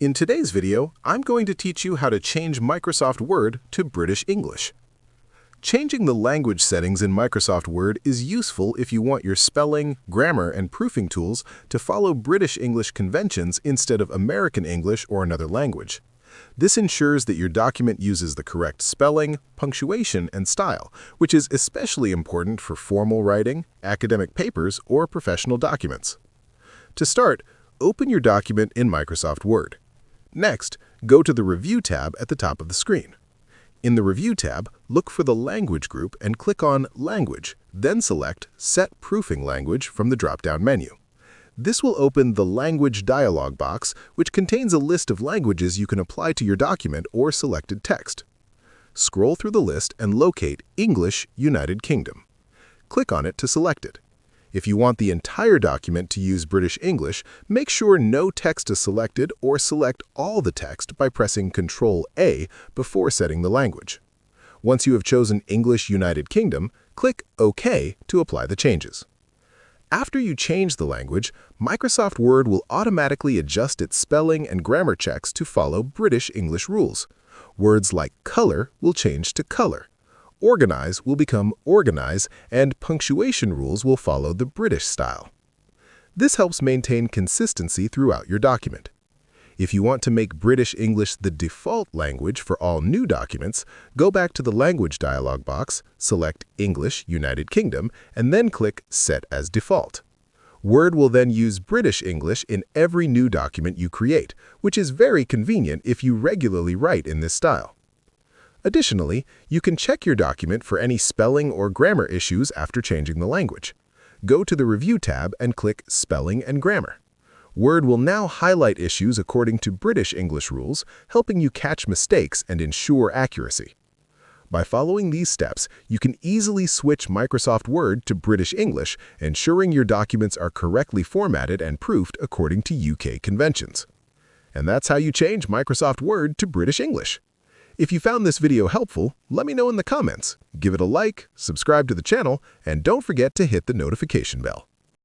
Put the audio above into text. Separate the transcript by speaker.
Speaker 1: In today's video, I'm going to teach you how to change Microsoft Word to British English. Changing the language settings in Microsoft Word is useful if you want your spelling, grammar, and proofing tools to follow British English conventions instead of American English or another language. This ensures that your document uses the correct spelling, punctuation, and style, which is especially important for formal writing, academic papers, or professional documents. To start, open your document in Microsoft Word. Next, go to the Review tab at the top of the screen. In the Review tab, look for the Language group and click on Language, then select Set Proofing Language from the drop-down menu. This will open the Language dialog box, which contains a list of languages you can apply to your document or selected text. Scroll through the list and locate English, United Kingdom. Click on it to select it. If you want the entire document to use British English, make sure no text is selected or select all the text by pressing Ctrl-A before setting the language. Once you have chosen English United Kingdom, click OK to apply the changes. After you change the language, Microsoft Word will automatically adjust its spelling and grammar checks to follow British English rules. Words like color will change to color. Organize will become organize, and punctuation rules will follow the British style. This helps maintain consistency throughout your document. If you want to make British English the default language for all new documents, go back to the Language dialog box, select English United Kingdom, and then click Set as Default. Word will then use British English in every new document you create, which is very convenient if you regularly write in this style. Additionally, you can check your document for any spelling or grammar issues after changing the language. Go to the Review tab and click Spelling and Grammar. Word will now highlight issues according to British English rules, helping you catch mistakes and ensure accuracy. By following these steps, you can easily switch Microsoft Word to British English, ensuring your documents are correctly formatted and proofed according to UK conventions. And that's how you change Microsoft Word to British English. If you found this video helpful, let me know in the comments. Give it a like, subscribe to the channel, and don't forget to hit the notification bell.